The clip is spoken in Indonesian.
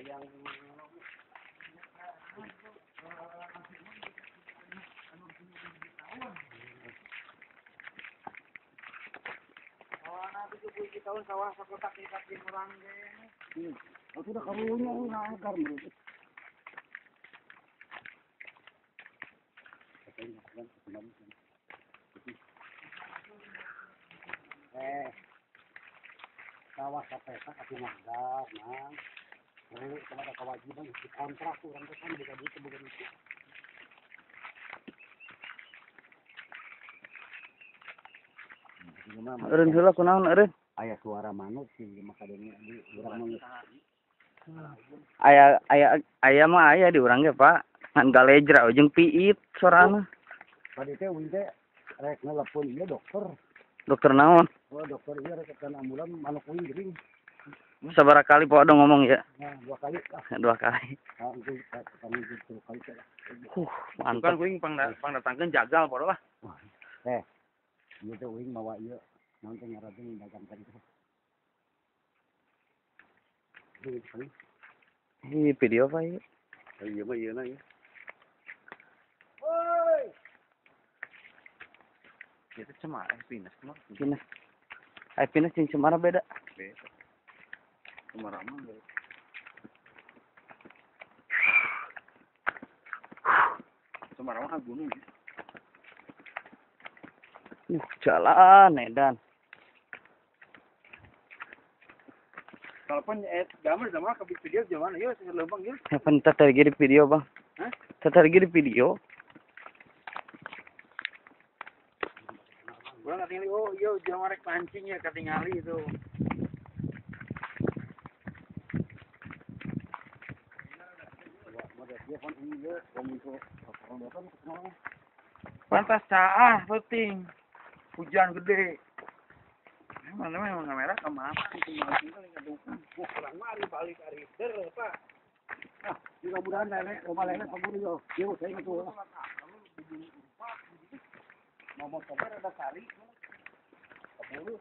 yang tahun sawah sekotak di kaki orang deh. Aku udah karunya ngangkar bro. Sawah sampai aku ngangkar, mang. Perlu ada kewajiban di kontrak orang itu kan bisa gitu bukan itu. Eureun heula kunaon eureun? Aya suara manuk sih maka di urang manuk. Aya mah aya di urang ge, Pak. Ngan galejra jeung piit suarana. Tadi teh wing teh rek nelepon ieu dokter. Dokter naon? Oh, dokter ieu rek kan ambulan manuk wing gering. Sabaraha kali Pak dong ngomong ya? Nah, 2 kali. 2 kali. Ah, itu kami 10 kali lah. Mantap. Bukan kuing pangdatangkeun jagal podo lah. Ieu teh wing mawa ieu naon teh ngaranna dagang tadi teh. Ih, video Pak ieu. Ieu mah ieu na ieu. Itu cemar pinus mah. Pinus. Pinus jeung cemara beda. Cemar mah. Cemar mah gunung. Jalan edan. Kalaupun gambar zaman ke video zaman yuk leumbang yuk. Apa tadi di video, Bang? Hah? Tadi di video. Gua ngerti oh iya jangan rek pancing ya ketingali itu. Pantas caah penting. Hujan gede. Memang kamera kemana itu masih ngadukkan. Kurang mari balik ari Pak. Ah, mudah-mudahan lele, rumah lele pemburu yo. Yo, saya itu. Mau kamera ada kali. Pemburu